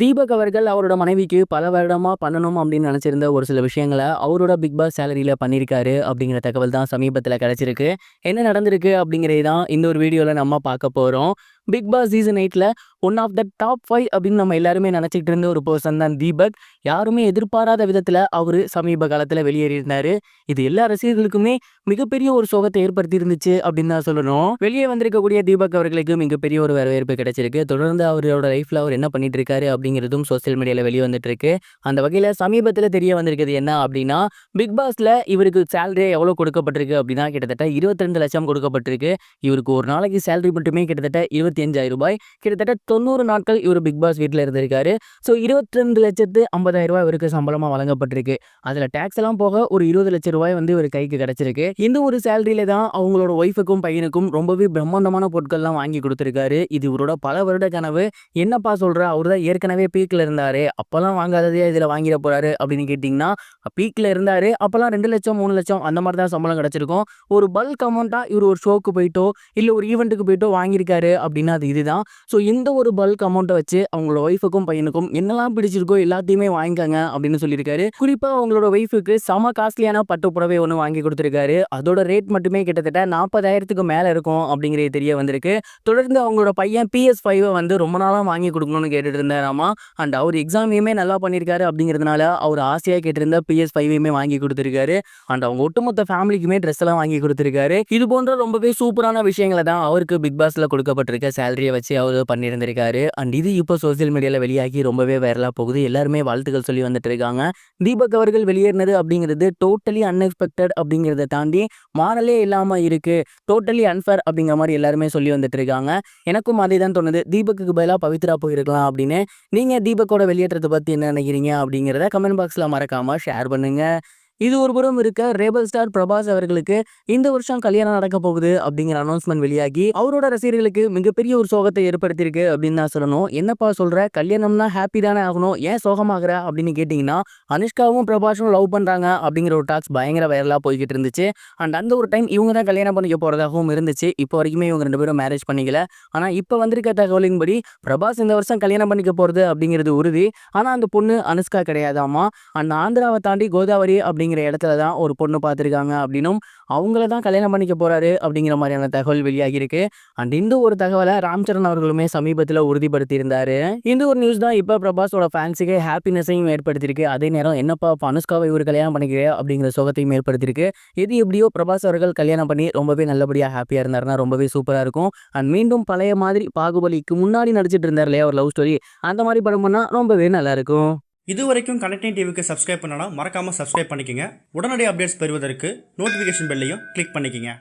தீபக் அவர்கள் அவரோட மனைவிக்கு பல வருடமா பண்ணணும் அப்படின்னு நினைச்சிருந்த ஒரு சில விஷயங்களை அவரோட பிக் பாஸ் சேலரியில பண்ணியிருக்காரு அப்படிங்கிற தகவல் தான் சமீபத்தில் கிடைச்சிருக்கு. என்ன நடந்திருக்கு அப்படிங்கிறதை தான் இந்த ஒரு வீடியோவில் நம்ம பார்க்க போகிறோம். பிக் பாஸ் சீசன் 8ல ஒன் ஆஃப் த டாப் 5 அப்படின்னு நம்ம எல்லாருமே நினச்சிக்கிட்டு இருந்த ஒரு பர்சன் தான் தீபக். யாருமே எதிர்பாராத விதத்தில் அவர் சமீப காலத்தில் வெளியேறியிருந்தாரு. இது எல்லா ரசிகர்களுக்குமே மிகப்பெரிய ஒரு சோகத்தை ஏற்படுத்தி இருந்துச்சு அப்படின்னு தான் சொல்லணும். வெளியே வந்திருக்கக்கூடிய தீபக் அவர்களுக்கு மிகப்பெரிய ஒரு வரவேற்பு கிடைச்சிருக்கு. தொடர்ந்து அவரோட லைஃப்ல அவர் என்ன பண்ணிட்டு இருக்காரு அப்படிங்கிறதும் சோசியல் மீடியாவில் வெளியே வந்துட்டு இருக்கு. அந்த வகையில் சமீபத்தில் தெரிய வந்திருக்கிறது என்ன அப்படின்னா, பிக் பாஸ்ல இவருக்கு சேலரி எவ்வளோ கொடுக்கப்பட்டிருக்கு அப்படின்னா கிட்டத்தட்ட 22 லட்சம் கொடுக்கப்பட்டிருக்கு. இவருக்கு ஒரு நாளைக்கு சேலரி மட்டுமே கிட்டத்தட்ட 25,000 ரூபாய். கிட்டத்தட்ட 90 நாட்கள் இவர் பிக் பாஸ் வீட்டில் இருந்திருக்காரு. ஸோ 22,50,000 ரூபாய் இவருக்கு சம்பளமாக வழங்கப்பட்டிருக்கு. அதில் டேக்ஸ் எல்லாம் போக ஒரு 20 லட்சம் ரூபாய் வந்து இவர் கைக்கு கிடைச்சிருக்கு. இந்த ஒரு சேலரியில தான் அவங்களோட ஒய்ஃபுக்கும் பையனுக்கும் ரொம்பவே பிரம்மாண்டமான பொருட்கள்லாம் வாங்கி கொடுத்துருக்காரு. இது இவரோட பல வருட கனவு. என்னப்பா சொல்ற, அவர் தான் ஏற்கனவே பீக்கில் இருந்தாரு, அப்பெல்லாம் வாங்காததே இதில் வாங்கிட போறாரு அப்படின்னு கேட்டிங்கன்னா, பீக்கில் இருந்தாரு அப்பெல்லாம் 2 லட்சம் 3 லட்சம் அந்த மாதிரி தான் சம்பளம் கிடைச்சிருக்கும். ஒரு பல்க் அமௌண்ட்டாக இவர் ஒரு ஷோக்கு போயிட்டோ இல்லை ஒரு ஈவெண்ட்டுக்கு போயிட்டோ வாங்கியிருக்காரு அப்படின்னா அது இதுதான். ஸோ இந்த ஒரு பல்க் அமௌண்ட்டை வச்சு அவங்களோட ஒய்ஃபுக்கும் பையனுக்கும் என்னெல்லாம் பிடிச்சிருக்கோ எல்லாத்தையுமே வாங்கிக்காங்க அப்படின்னு சொல்லியிருக்காரு. குறிப்பாக அவங்களோட ஒய்ஃபுக்கு செம காஸ்ட்லியான பட்டு புடவை ஒன்று வாங்கி கொடுத்துருக்காரு. அதோட ரேட் மட்டுமே கிட்டத்தட்ட 40,000க்கு மேலே இருக்கும் அப்படிங்கிறது தெரிய வந்திருக்கு. தொடர்ந்து அவங்களோட பையன் PS5 வந்து ரொம்ப நாளாக வாங்கி கொடுக்கணும்னு கேட்டுட்டு இருந்தாராமா. அண்ட் அவர் எக்ஸாமையுமே நல்லா பண்ணியிருக்காரு அப்படிங்கிறதுனால அவர் ஆசையாக கேட்டிருந்த PS5 வாங்கி கொடுத்துருக்காரு. அண்ட் அவங்க ஒட்டுமொத்த ஃபேமிலிக்குமே ட்ரெஸ் எல்லாம் வாங்கி கொடுத்துருக்காரு. இது போன்ற ரொம்பவே சூப்பரான விஷயங்களை தான் அவருக்கு பிக் பாஸ்ல கொடுக்கப்பட்டிருக்க சேலரியை வச்சு அவர் பண்ணியிருந்திருக்காரு. அண்ட் இது இப்போ சோசியல் மீடியாவில் வெளியாகி ரொம்பவே வைரலாக போகுது. எல்லாருமே வாழ்த்துக்கள் சொல்லி வந்துட்டு இருக்காங்க. தீபக் அவர்கள் வெளியேறினது அப்படிங்கிறது டோட்டலி அன்எக்ஸ்பெக்டட் அப்படிங்கிறத தாண்டி மாறலே இல்லாமல் இருக்கு, டோட்டலி அன்ஃபேர் அப்படிங்கிற மாதிரி எல்லாருமே சொல்லி வந்துட்டு இருக்காங்க. எனக்கும் அதே தான் தோணுது. தீபக்கு பதிலாக பவித்ரா போயிருக்கலாம் அப்படின்னு. நீங்கள் தீபக்கோட வெளியேற்றத்தை பற்றி என்ன நினைக்கிறீங்க அப்படிங்கிறத கமெண்ட் பாக்ஸில் மறக்காமல் ஷேர் பண்ணுங்க. இது ஒரு புறம் இருக்க, ரேபல் ஸ்டார் பிரபாஸ் அவர்களுக்கு இந்த வருஷம் கல்யாணம் நடக்க போகுது அப்படிங்கிற அனௌன்ஸ்மெண்ட் வெளியாகி அவரோட ரசிகர்களுக்கு மிகப்பெரிய ஒரு சோகத்தை ஏற்படுத்தியிருக்கு அப்படின்னு தான் சொல்லணும். என்னப்பா சொல்ற, கல்யாணம்னா ஹாப்பி தானே ஆகணும், ஏன் சோகமாகற அப்படின்னு கேட்டிங்கன்னா, அனுஷ்காவும் பிரபாஸும் லவ் பண்ணுறாங்க அப்படிங்கிற ஒரு டாக்ஸ் பயங்கர வைரலாக போய்கிட்டு இருந்துச்சு. அண்ட் அந்த ஒரு டைம் இவங்க தான் கல்யாணம் பண்ணிக்க போகிறதாகவும் இருந்துச்சு. இப்போ வரைக்குமே இவங்க 2 பேரும் மேரேஜ் பண்ணிக்கல. ஆனால் இப்போ வந்திருக்க தகவலின்படி பிரபாஸ் இந்த வருஷம் கல்யாணம் பண்ணிக்க போகிறது அப்படிங்கிறது உறுதி. ஆனால் அந்த பொண்ணு அனுஷ்கா கிடையாதாமா. அண்ட் ஆந்திராவை தாண்டி கோதாவரி அப்படிங்கிற இடத்துல தான் ஒரு பொண்ணு பார்த்துருக்காங்க அப்படின்னும் அவங்கள தான் கல்யாணம் பண்ணிக்க போறாரு அப்படிங்கிற மாதிரியான தகவல் வெளியாகி இருக்கு. அண்ட் இந்த ஒரு தகவலை ராம்சரண் அவர்களுமே சமீபத்தில் உறுதிப்படுத்தி இருந்தாரு. இந்த ஒரு நியூஸ் தான் இப்போ பிரபாஸோட ஃபேன்ஸுக்கு ஹாப்பினஸையும் ஏற்படுத்தியிருக்கு. அதே நேரம் என்னப்பா அனுஷ்காவை இவர் கல்யாணம் பண்ணிக்கிறேன் அப்படிங்கிற சோகத்தையும் ஏற்படுத்தியிருக்கு. எது எப்படியோ பிரபாஸ் அவர்கள் கல்யாணம் பண்ணி ரொம்பவே நல்லபடியாக ஹாப்பியாக இருந்தாருன்னா ரொம்பவே சூப்பராக இருக்கும். அண்ட் மீண்டும் பழைய மாதிரி பாகுபலிக்கு முன்னாடி நடிச்சிட்டு இருந்தார் இல்லையா ஒரு லவ் ஸ்டோரி, அந்த மாதிரி படம் பண்ணால் ரொம்பவே நல்லா இருக்கும். இது வரைக்கும் கனெக்டிங் டிவிக்கு சப்ஸ்கிரைப் பண்ணனா மறக்காமல் சப்ஸ்கிரைப் பண்ணிக்கங்க. உடனடி அப்டேட்ஸ் பெறுவதற்கு நோட்டிஃபிகேஷன் பெல்லையும் கிளிக் பண்ணிக்கங்க.